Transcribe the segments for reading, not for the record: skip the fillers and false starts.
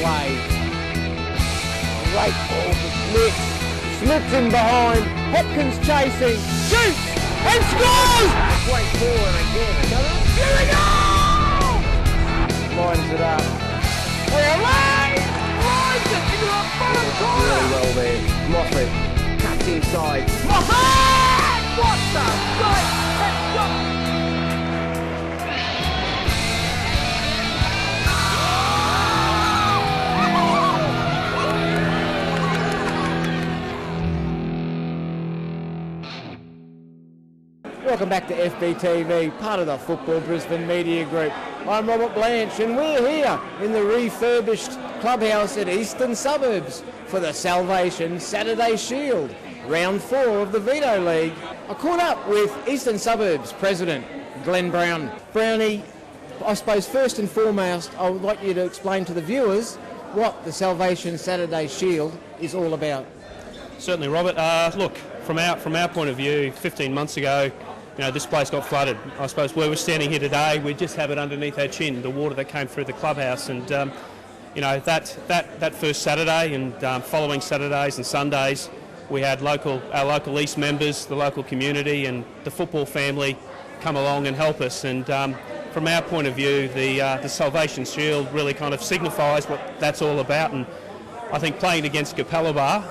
away. Great ball for Smith. Smith's in behind. Hopkins chasing. Shoots and scores! Great forward again. Another. Here we go! Lines it up. We're away! Lines it into the bottom corner! Really well there. Moffat cuts inside. Moffat! What the great catch! Welcome back to FBTV, part of the Football Brisbane Media Group. I'm Robert Blanche and we're here in the refurbished clubhouse at Eastern Suburbs for the Salvation Saturday Shield, round 4 of the Veto League. I caught up with Eastern Suburbs President Glenn Brown. Brownie, I suppose first and foremost I would like you to explain to the viewers what the Salvation Saturday Shield is all about. Certainly, Robert. Look, from our point of view, 15 months ago, this place got flooded. I suppose where we're standing here today, we just have it underneath our chin, the water that came through the clubhouse. And, that first Saturday and following Saturdays and Sundays, we had our local East members, the local community and the football family come along and help us. And from our point of view, the Salvation Shield really kind of signifies what that's all about. And I think playing against Capalaba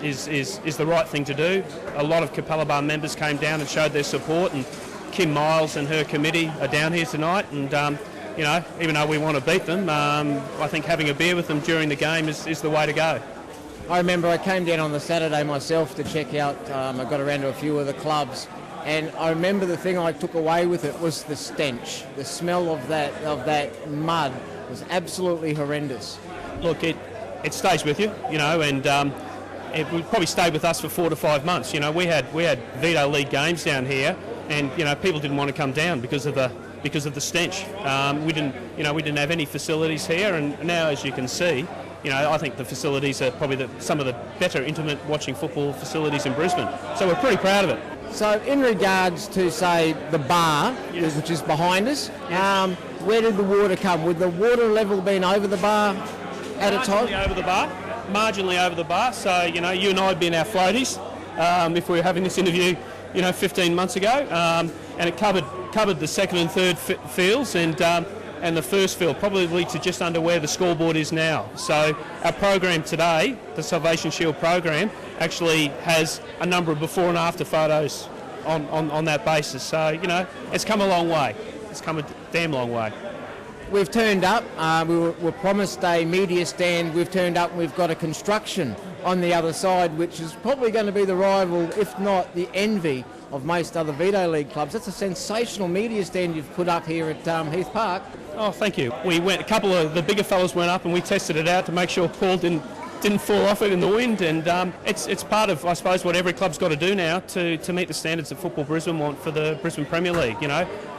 is the right thing to do. A lot of Capalaba members came down and showed their support, and Kim Miles and her committee are down here tonight. And even though we want to beat them, I think having a beer with them during the game is the way to go. I remember I came down on the Saturday myself to check out. I got around to a few of the clubs, and I remember the thing I took away with it was the stench. The smell of that mud was absolutely horrendous. Look, it stays with you, and it would probably stay with us for 4 to 5 months. We had Veto League games down here, and people didn't want to come down because of the stench. We didn't have any facilities here, and now, as you can see, I think the facilities are probably some of the better intimate watching football facilities in Brisbane. So we're pretty proud of it. So in regards to, say, the bar, yes, which is behind us, yes, where did the water come? Would the water level been over the bar at a time? Marginally over the bar. So, you and I would be in our floaties if we were having this interview, 15 months ago. And it covered the second and third fields and the first field, probably to just under where the scoreboard is now. So our program today, the Salvation Shield program, actually has a number of before and after photos on that basis. So, it's come a long way. It's come a damn long way. We've turned up, we were promised a media stand, we've turned up and we've got a construction on the other side, which is probably going to be the rival, if not the envy, of most other Veto League clubs. That's a sensational media stand you've put up here at Heath Park. Oh, thank you. A couple of the bigger fellas went up and we tested it out to make sure Paul didn't fall off it in the wind, and it's part of, I suppose, what every club's got to do now to meet the standards that Football Brisbane want for the Brisbane Premier League.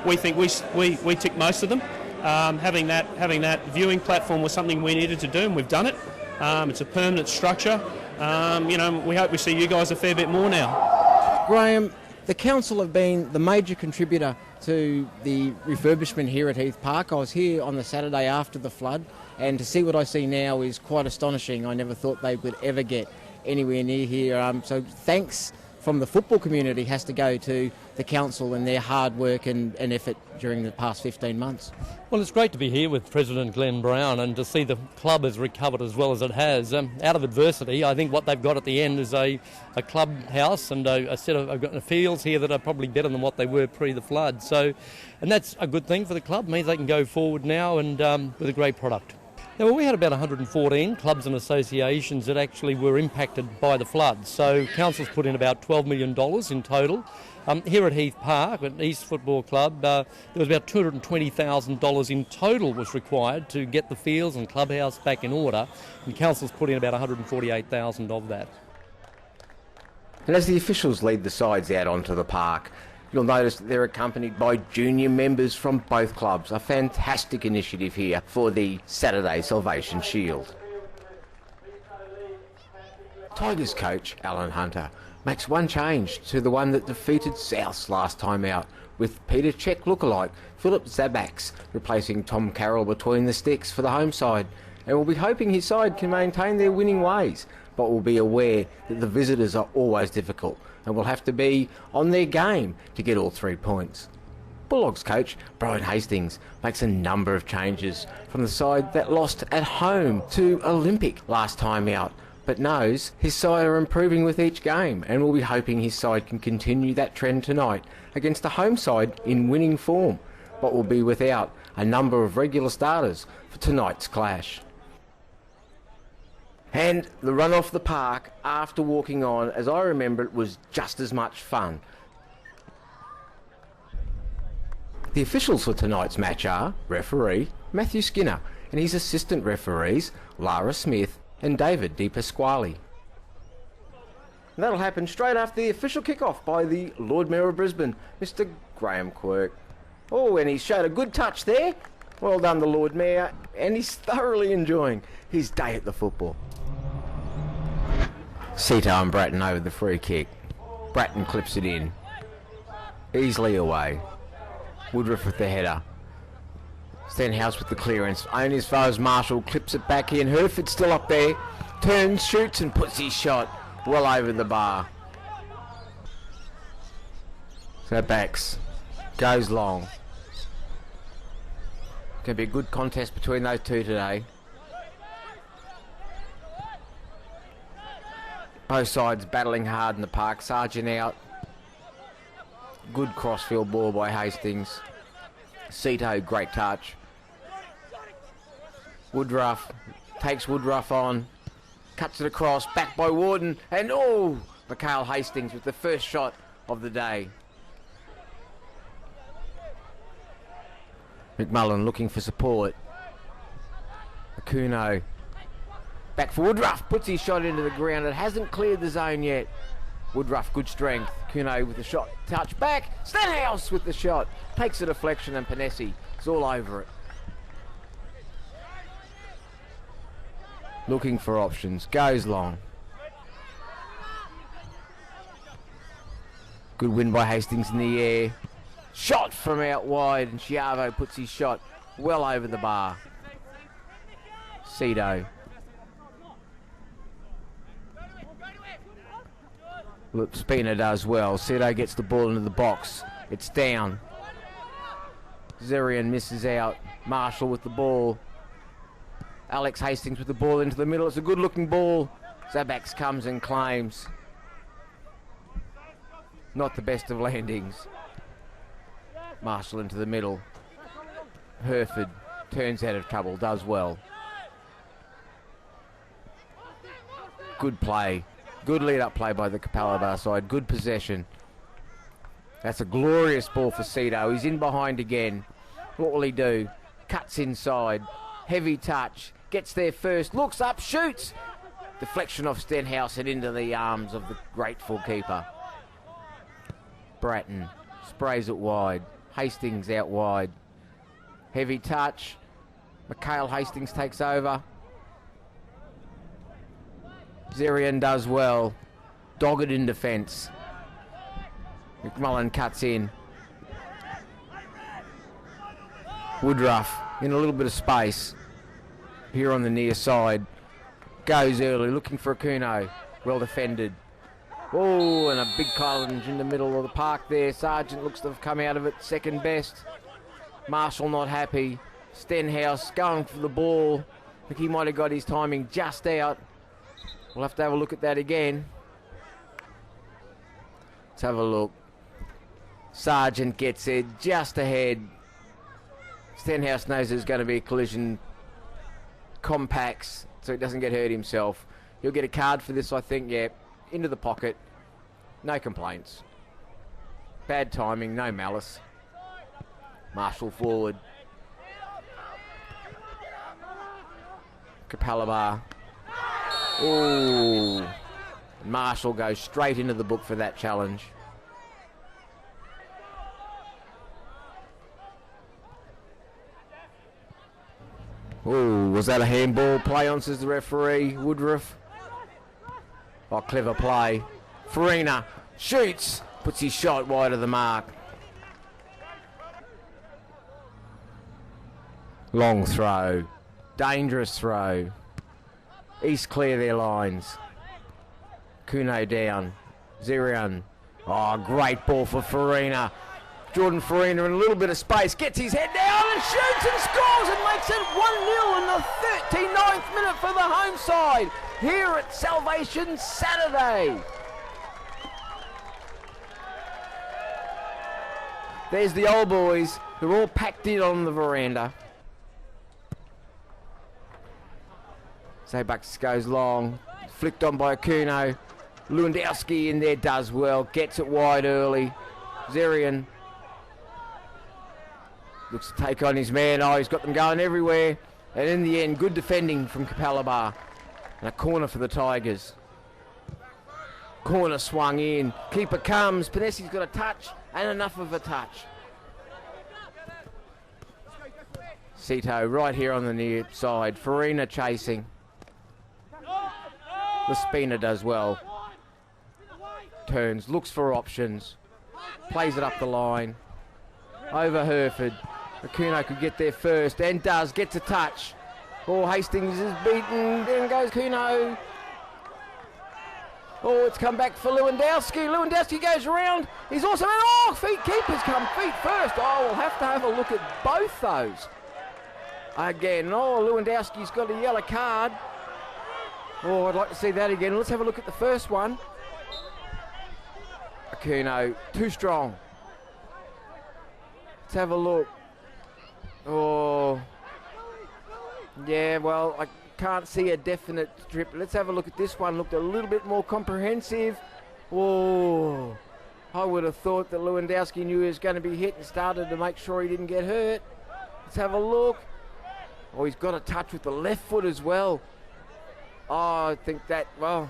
We think we tick most of them. Having that viewing platform was something we needed to do, and we've done it. It's a permanent structure. We hope we see you guys a fair bit more now. Graham, the council have been the major contributor to the refurbishment here at Heath Park. I was here on the Saturday after the flood, and to see what I see now is quite astonishing. I never thought they would ever get anywhere near here. So thanks from the football community has to go to the council and their hard work and effort during the past 15 months. Well, it's great to be here with President Glenn Brown and to see the club has recovered as well as it has. Out of adversity, I think what they've got at the end is a clubhouse and a set of fields here that are probably better than what they were pre the flood. And that's a good thing for the club. It means they can go forward now and with a great product. Now, we had about 114 clubs and associations that actually were impacted by the flood. So council's put in about $12 million in total. Here at Heath Park, at East Football Club, there was about $220,000 in total was required to get the fields and clubhouse back in order, and council's put in about $148,000 of that. And as the officials lead the sides out onto the park, you'll notice they're accompanied by junior members from both clubs. A fantastic initiative here for the Saturday Salvation Shield. Tigers coach Alan Hunter makes one change to the one that defeated Souths last time out, with Peter Cech lookalike Philip Zabax replacing Tom Carroll between the sticks for the home side. and will be hoping his side can maintain their winning ways, but will be aware that the visitors are always difficult and will have to be on their game to get all 3 points. Bulldogs coach Brian Hastings makes a number of changes from the side that lost at home to Olympic last time out, but knows his side are improving with each game and will be hoping his side can continue that trend tonight against the home side in winning form, but will be without a number of regular starters for tonight's clash. And the run off the park after walking on, as I remember it, was just as much fun. The officials for tonight's match are referee Matthew Skinner and his assistant referees Lara Smith and David Di Pasquale. And that'll happen straight after the official kick-off by the Lord Mayor of Brisbane, Mr. Graham Quirk. Oh, and he showed a good touch there. Well done, the Lord Mayor, and he's thoroughly enjoying his day at the football. Sito and Bratton over the free kick. Bratton clips it in. Easily away. Woodruff with the header. Stenhouse with the clearance. Only as far as Marshall clips it back in. Herford's still up there. Turns, shoots and puts his shot well over the bar. So backs. Goes long. Going to be a good contest between those two today. Both sides battling hard in the park. Sargent out. Good crossfield ball by Hastings. Sito, great touch. Woodruff takes Woodruff on. Cuts it across. Back by Warden. And Mikhail Hastings with the first shot of the day. McMullen looking for support. Akuno. Back for Woodruff. Puts his shot into the ground. It hasn't cleared the zone yet. Woodruff, good strength. Kuno with the shot. Touch back. Stenhouse with the shot. Takes a deflection and Panesi is all over it. Looking for options. Goes long. Good win by Hastings in the air. Shot from out wide and Chiavo puts his shot well over the bar. Sito. Look, Spina does well. Sito gets the ball into the box. It's down. Zerian misses out. Marshall with the ball. Alex Hastings with the ball into the middle. It's a good looking ball. Zabax comes and claims. Not the best of landings. Marshall into the middle. Herford turns out of trouble. Does well. Good play. Good lead-up play by the Capalaba side. Good possession. That's a glorious ball for Sito. He's in behind again. What will he do? Cuts inside. Heavy touch. Gets there first. Looks up. Shoots. Deflection off Stenhouse and into the arms of the grateful keeper. Bratton sprays it wide. Hastings out wide. Heavy touch. Mikhail Hastings takes over. Zerian does well. Dogged in defence. McMullen cuts in. Woodruff in a little bit of space. Here on the near side. Goes early, looking for Akuno. Well defended. Oh, and a big challenge in the middle of the park there. Sargent looks to have come out of it second best. Marshall not happy. Stenhouse going for the ball. I think he might have got his timing just out. We'll have to have a look at that again. Let's have a look. Sargent gets it just ahead. Stenhouse knows there's going to be a collision. Compacts so he doesn't get hurt himself. He'll get a card for this, I think, yeah. Into the pocket. No complaints. Bad timing, no malice. Marshall forward. Capalaba. Ooh. Marshall goes straight into the book for that challenge. Ooh, was that a handball? Play on, says the referee. Woodruff. Oh, clever play. Farina shoots. Puts his shot wide of the mark. Long throw. Dangerous throw. East clear their lines. Kuno down. Zerian. Oh, great ball for Farina. Jordan Farina in a little bit of space. Gets his head down and shoots and scores and makes it 1-0 in the 39th minute for the home side here at Salvation Saturday. There's the old boys. They're all packed in on the veranda. Zaybaks goes long. Flicked on by Kuno. Lewandowski in there does well. Gets it wide early. Zerian looks to take on his man. Oh, he's got them going everywhere. And in the end, good defending from Capalaba. And a corner for the Tigers. Corner swung in. Keeper comes. Panessi's got a touch and enough of a touch. Sito right here on the near side. Farina chasing. Laspina does well. Turns, looks for options. Plays it up the line. Over Hereford. Akuno could get there first and does. Gets a touch. Oh, Hastings is beaten. Then goes Kuno. Oh, it's come back for Lewandowski. Lewandowski goes around. He's also... Oh, keepers come feet first. Oh, we'll have to have a look at both those. Again, oh, Lewandowski's got a yellow card. Oh, I'd like to see that again. Let's have a look at the first one. Akuno, too strong. Let's have a look. Oh, yeah, well, I can't see a definite trip. Let's have a look at this one. Looked a little bit more comprehensive. Oh, I would have thought that Lewandowski knew he was going to be hit and started to make sure he didn't get hurt. Let's have a look. Oh, he's got a touch with the left foot as well. Oh, I think that, well,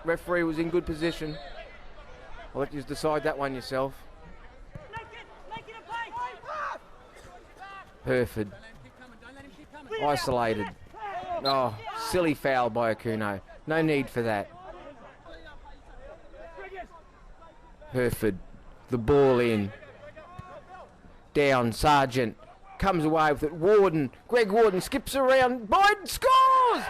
referee was in good position. I'll let you decide that one yourself. Hereford. Isolated. Oh, silly foul by Akuno. No need for that. Hereford. The ball in. Down, Sargent. Comes away with it. Warden. Greg Warden skips around. Biden scores!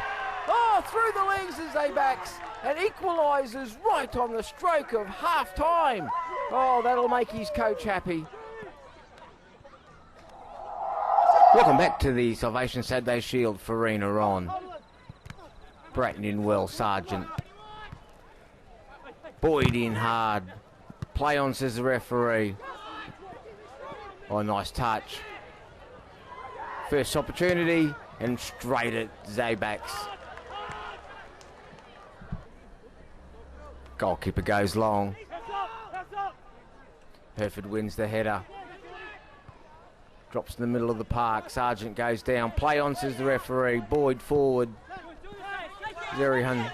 Oh, through the legs as they backs. And equalises right on the stroke of half time. Oh, that'll make his coach happy. Welcome back to the Salvation Saturday Shield. Farina on. Bratton in well. Sargent. Boyd in hard. Play on, says the referee. Oh, nice touch. First opportunity and straight at Zaybaks. Goalkeeper goes long. Hereford wins the header. Drops in the middle of the park. Sargent goes down. Play on, says the referee. Boyd forward. Zerihan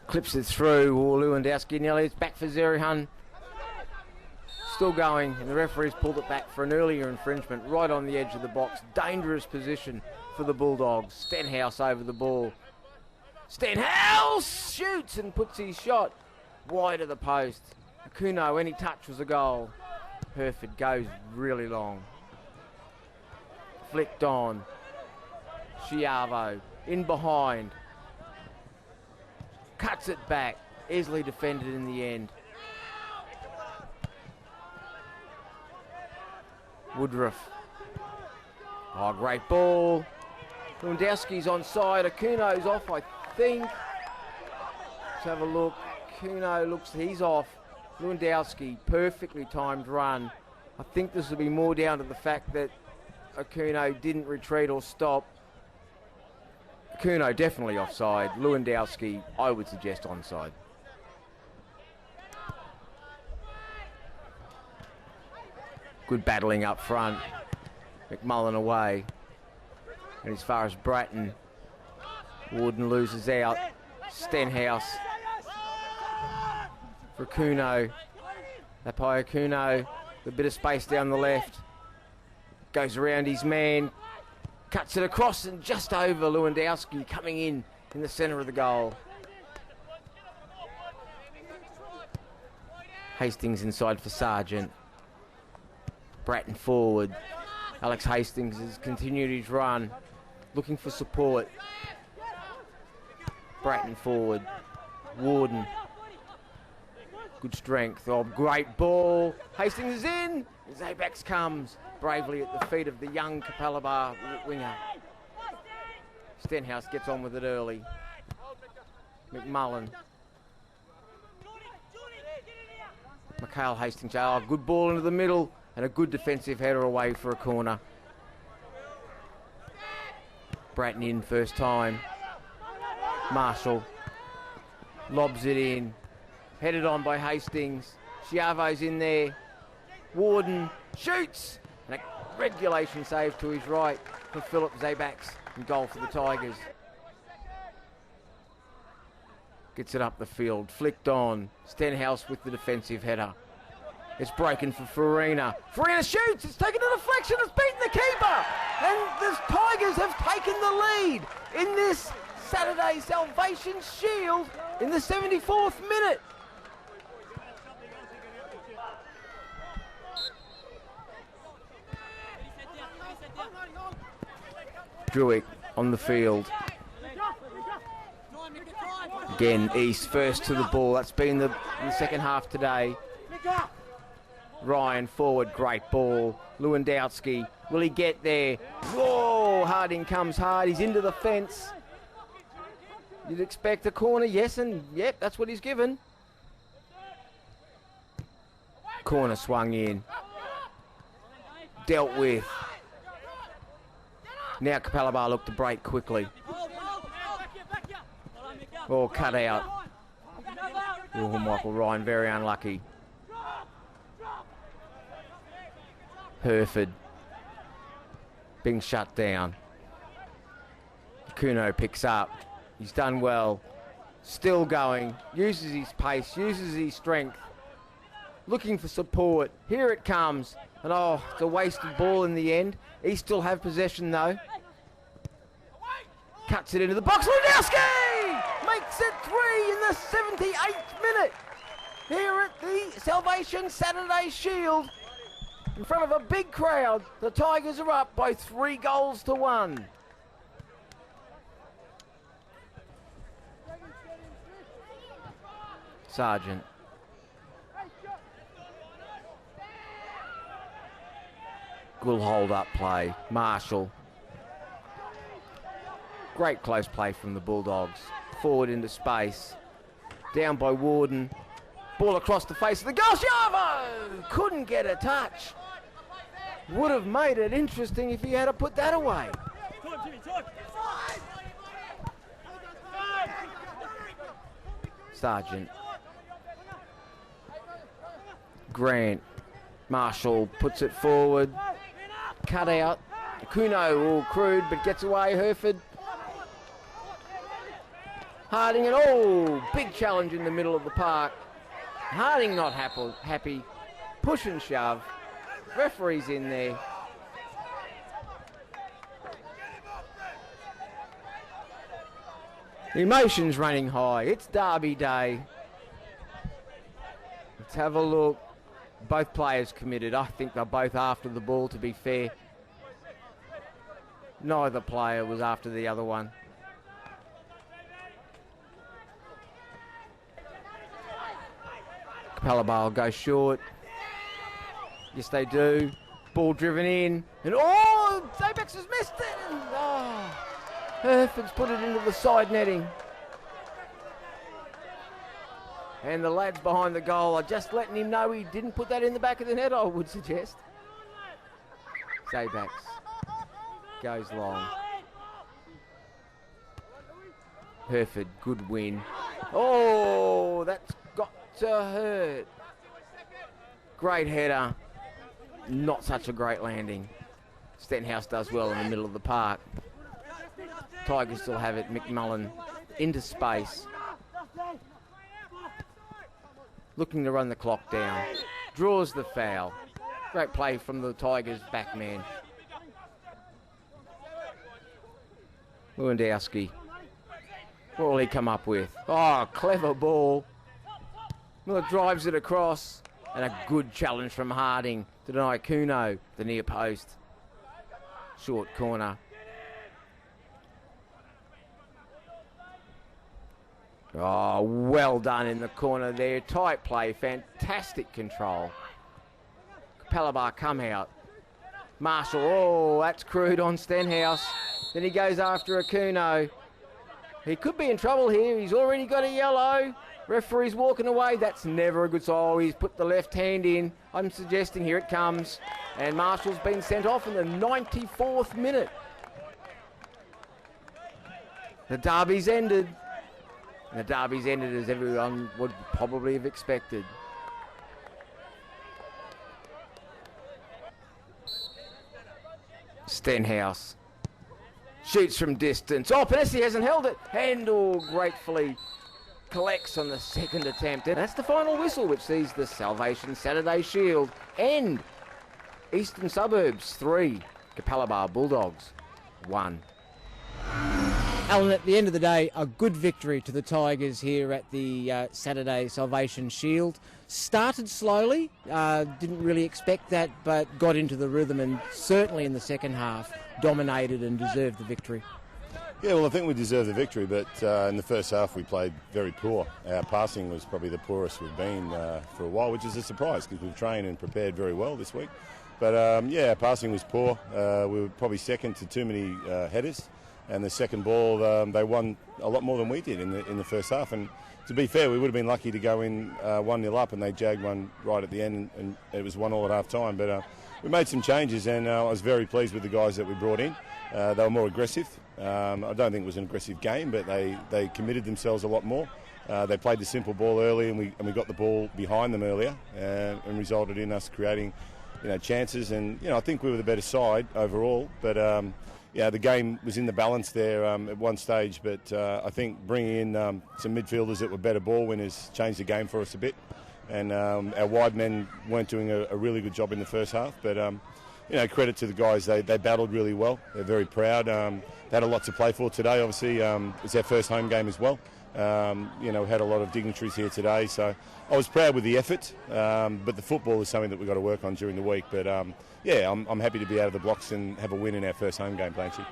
clips it through. Oh, Lewandowski nearly. It's back for Zerihan. Still going, and the referee's pulled it back for an earlier infringement right on the edge of the box. Dangerous position for the Bulldogs. Stenhouse over the ball. Stenhouse shoots and puts his shot wide of the post. Akuno, any touch was a goal. Hereford goes really long. Flicked on. Chiavo in behind. Cuts it back. Easily defended in the end. Woodruff. Oh, great ball. Lewandowski's onside. Akuno's off, I think. Let's have a look. Kuno looks, he's off. Lewandowski, perfectly timed run. I think this will be more down to the fact that Akuno didn't retreat or stop. Kuno definitely offside. Lewandowski, I would suggest onside. Good battling up front. McMullen away. And as far as Bratton, Warden loses out. Stenhouse for Kuno. Lapai Kuno, a bit of space down the left. Goes around his man. Cuts it across and just over Lewandowski coming in the centre of the goal. Hastings inside for Sargent. Bratton forward. Alex Hastings has continued his run, looking for support. Bratton forward. Warden. Good strength. Oh, great ball. Hastings is in. Zabax comes bravely at the feet of the young Capalaba winger. Stenhouse gets on with it early. McMullen. Mikhail Hastings. Oh, good ball into the middle and a good defensive header away for a corner. Bratton in first time. Marshall lobs it in. Headed on by Hastings. Chiavo's in there. Warden shoots. And a regulation save to his right for Philip Zabax. And goal for the Tigers. Gets it up the field. Flicked on. Stenhouse with the defensive header. It's broken for Farina. Farina shoots. It's taken a deflection. It's beaten the keeper. And the Tigers have taken the lead in this Saturday Salvation Shield in the 74th minute. Druick on the field. Again, East first to the ball. That's been the second half today. Ryan forward, great ball. Lewandowski, will he get there? Whoa, Harding comes hard. He's into the fence. You'd expect a corner, yes, and yep, that's what he's given. Corner swung in. Dealt with. Now Capalaba look to break quickly. Oh, cut out. Oh, Michael Ryan, very unlucky. Herford being shut down. Kuno picks up. He's done well. Still going. Uses his pace. Uses his strength. Looking for support. Here it comes. And oh, it's a wasted ball in the end. He still have possession though. Cuts it into the box. Lewandowski makes it 3 in the 78th minute. Here at the Salvation Saturday Shield. In front of a big crowd. The Tigers are up by 3 goals to 1. Sargent. Good hold up play. Marshall. Great close play from the Bulldogs. Forward into space. Down by Warden. Ball across the face of the goal. Chavo couldn't get a touch. Would have made it interesting if he had to put that away. Sargent. Grant. Marshall puts it forward. Cut out. Kuno all crude but gets away. Herford. Harding and oh, big challenge in the middle of the park. Harding not happy. Push and shove. Referee's in there. The emotions running high. It's Derby Day. Let's have a look. Both players committed. I think they're both after the ball, to be fair. Neither player was after the other one. Capalaba will go short. Yes, they do. Ball driven in. And oh, Zabax has missed it. And, oh, Herford's put it into the side netting. And the lads behind the goal are just letting him know he didn't put that in the back of the net, I would suggest. Zabax goes long. Herford, good win. Oh, that's got to hurt. Great header. Not such a great landing. Stenhouse does well in the middle of the park. Tigers still have it. McMullen into space. Looking to run the clock down. Draws the foul. Great play from the Tigers back man. Lewandowski. What will he come up with? Oh, clever ball. Miller drives it across. And a good challenge from Harding to deny Kuno the near post. short corner. Oh, well done in the corner there. Tight play, fantastic control. Capalaba come out. Marshall, oh, that's crude on Stenhouse. Then he goes after Akuno. He could be in trouble here. He's already got a yellow. Referee's walking away. That's never a good sign. Oh, he's put the left hand in. I'm suggesting here it comes. And Marshall's been sent off in the 94th minute. The derby's ended. And the derby's ended as everyone would probably have expected. Stenhouse shoots from distance. Oh, Panesi hasn't held it. Handel gratefully collects on the second attempt. And that's the final whistle, which sees the Salvation Saturday Shield end. Eastern Suburbs 3, Capalaba Bulldogs 1. Alan, at the end of the day, a good victory to the Tigers here at the Saturday Salvation Shield. Started slowly, didn't really expect that, but got into the rhythm and certainly in the second half dominated and deserved the victory. Yeah, well, I think we deserved the victory, but in the first half we played very poor. Our passing was probably the poorest we've been for a while, which is a surprise because we've trained and prepared very well this week. But yeah, our passing was poor. We were probably second to too many headers. And the second ball, they won a lot more than we did in the first half. And to be fair, we would have been lucky to go in 1-0 up, and they jagged one right at the end, and it was 1-1 at half time. But we made some changes, and I was very pleased with the guys that we brought in. They were more aggressive. I don't think it was an aggressive game, but they committed themselves a lot more. They played the simple ball early, and we got the ball behind them earlier, and resulted in us creating, chances. And I think we were the better side overall, but. Yeah, the game was in the balance there at one stage, but I think bringing in some midfielders that were better ball winners changed the game for us a bit. And our wide men weren't doing a really good job in the first half, but credit to the guys. They battled really well. They're very proud. They had a lot to play for today. Obviously, it's our first home game as well. We had a lot of dignitaries here today, so I was proud with the effort. But the football is something that we've got to work on during the week. But yeah, I'm happy to be out of the blocks and have a win in our first home game, Blanchy.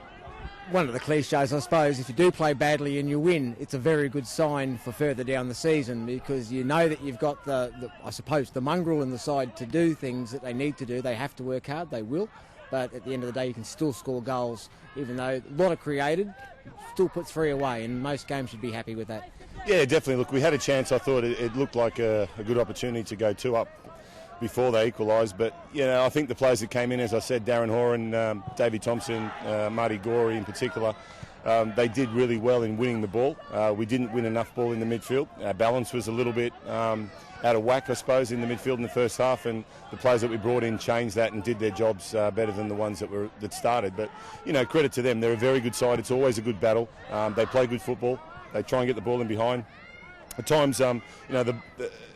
One of the cliches, I suppose, if you do play badly and you win, it's a very good sign for further down the season, because you know that you've got I suppose, the mongrel in the side to do things that they need to do. They have to work hard, they will. But at the end of the day, you can still score goals, even though a lot are created, still put 3 away, and most games should be happy with that. Yeah, definitely. Look, we had a chance. I thought it looked like a good opportunity to go 2 up before they equalised. But, I think the players that came in, as I said, Darren Horan, Davey Thompson, Marty Gorey in particular, they did really well in winning the ball. We didn't win enough ball in the midfield. Our balance was a little bit out of whack, I suppose, in the midfield in the first half, and the players that we brought in changed that and did their jobs better than the ones that started. But, credit to them. They're a very good side. It's always a good battle. They play good football. They try and get the ball in behind. At times, there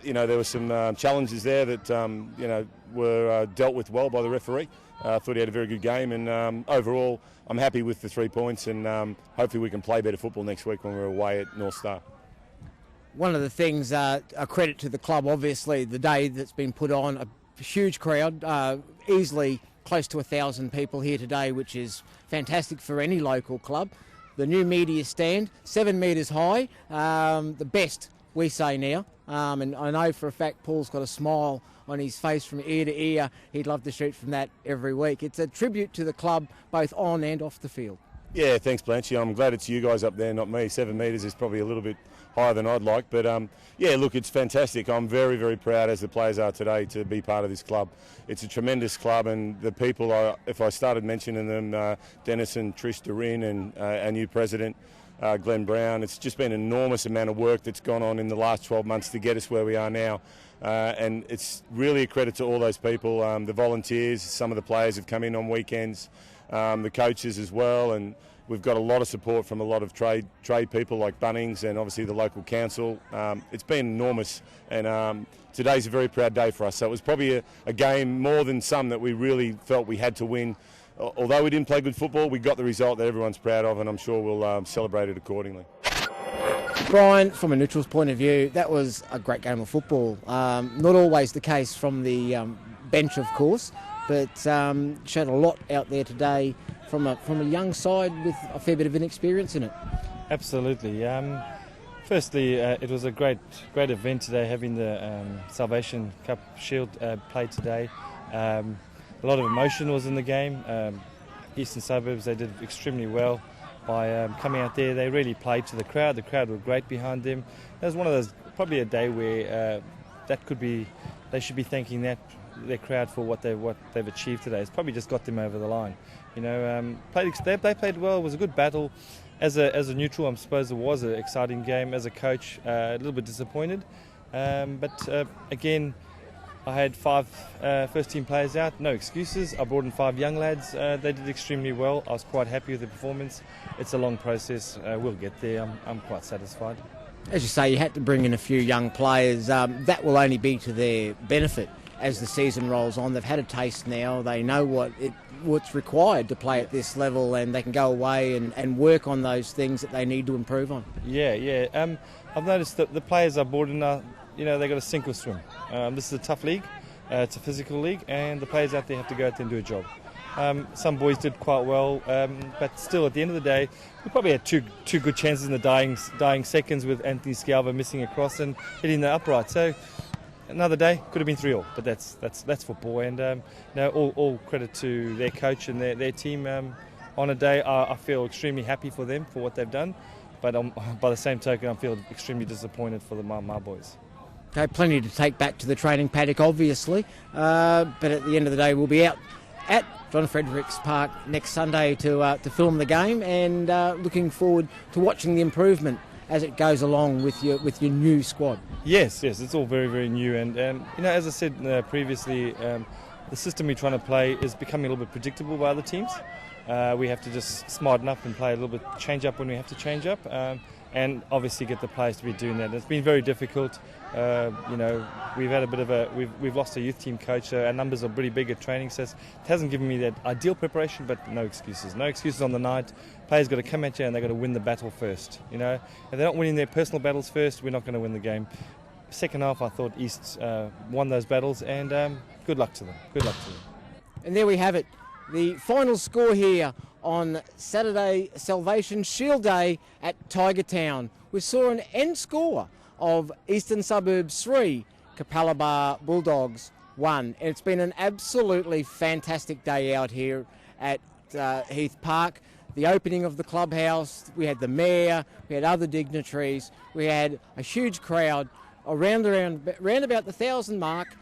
were some challenges there that, were dealt with well by the referee. I thought he had a very good game, and overall, I'm happy with the 3 points, and hopefully we can play better football next week when we're away at North Star. One of the things, a credit to the club, obviously, the day that's been put on, a huge crowd, easily close to 1,000 people here today, which is fantastic for any local club. The new media stand, 7 metres high, the best, we say now. And I know for a fact Paul's got a smile on his face from ear to ear. He'd love to shoot from that every week. It's a tribute to the club, both on and off the field. Yeah, thanks, Blanchy. I'm glad it's you guys up there, not me. 7 metres is probably a little bit higher than I'd like. But, yeah, look, it's fantastic. I'm very, very proud, as the players are today, to be part of this club. It's a tremendous club, and the people, if I started mentioning them, Dennis and Trish Dorin and our new president, Glenn Brown, it's just been an enormous amount of work that's gone on in the last 12 months to get us where we are now. And it's really a credit to all those people, the volunteers, some of the players have come in on weekends, the coaches as well, and we've got a lot of support from a lot of trade people like Bunnings and obviously the local council. It's been enormous, and today's a very proud day for us. So it was probably a game more than some that we really felt we had to win. Although we didn't play good football, we got the result that everyone's proud of, and I'm sure we'll celebrate it accordingly. Brian, from a neutral's point of view, that was a great game of football. Not always the case from the bench, of course, but showed a lot out there today. from a young side with a fair bit of inexperience in it. Absolutely. Firstly, it was a great event today, having the Salvation Cup Shield played today. A lot of emotion was in the game. Eastern Suburbs, they did extremely well by coming out there. They really played to the crowd. The crowd were great behind them. It was one of those, probably a day where they should be thanking their crowd for what they've achieved today. It's probably just got them over the line. You know, they played well. It was a good battle. As a neutral, I suppose it was an exciting game. As a coach, a little bit disappointed. But again, I had 5 first-team players out, no excuses. I brought in 5 young lads. They did extremely well. I was quite happy with the performance. It's a long process. We'll get there. I'm quite satisfied. As you say, you had to bring in a few young players. That will only be to their benefit as the season rolls on. They've had a taste now. They know what's required to play at this level, and they can go away and work on those things that they need to improve on. Yeah. I've noticed that the players I brought in are, they've got to sink or swim. This is a tough league. It's a physical league, and the players out there have to go out there and do a job. Some boys did quite well, but still, at the end of the day, we probably had two good chances in the dying seconds, with Anthony Scalva missing a cross and hitting the upright. So another day could have been 3-3, but that's football. And all credit to their coach and their team. On a day, I feel extremely happy for them for what they've done, but by the same token, I feel extremely disappointed for my boys. Okay, plenty to take back to the training paddock, obviously, but at the end of the day, we'll be out at John Fredericks Park next Sunday to film the game, and looking forward to watching the improvement as it goes along with your new squad. Yes, it's all very, very new, and as I said previously, the system we're trying to play is becoming a little bit predictable by other teams. We have to just smarten up and play a little bit, change up when we have to change up, and obviously get the players to be doing that. It's been very difficult. We've had a bit of we've lost a youth team coach, so our numbers are pretty big at training, so it hasn't given me that ideal preparation, but no excuses on the night. Players got to come at you and they've got to win the battle first. If they're not winning their personal battles first, we're not going to win the game. Second half, I thought East won those battles, and good luck to them. And there we have it, the final score here on Saturday Salvation Shield Day at Tiger Town. We saw an end score of Eastern Suburbs 3, Capalaba Bulldogs 1. And it's been an absolutely fantastic day out here at Heath Park. The opening of the clubhouse, we had the mayor, we had other dignitaries, we had a huge crowd around about the 1,000 mark,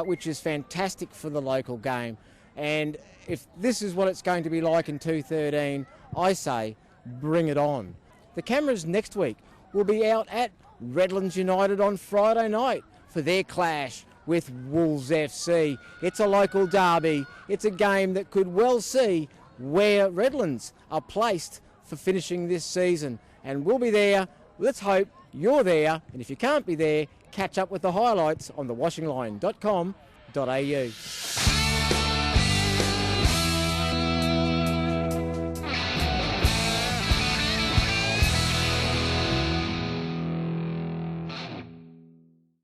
which is fantastic for the local game. And if this is what it's going to be like in 2013, I say bring it on. The cameras next week will be out at Redlands United on Friday night for their clash with Wolves FC. It's a local derby. It's a game that could well see where Redlands are placed for finishing this season. And we'll be there. Let's hope you're there. And if you can't be there, catch up with the highlights on thewashingline.com.au.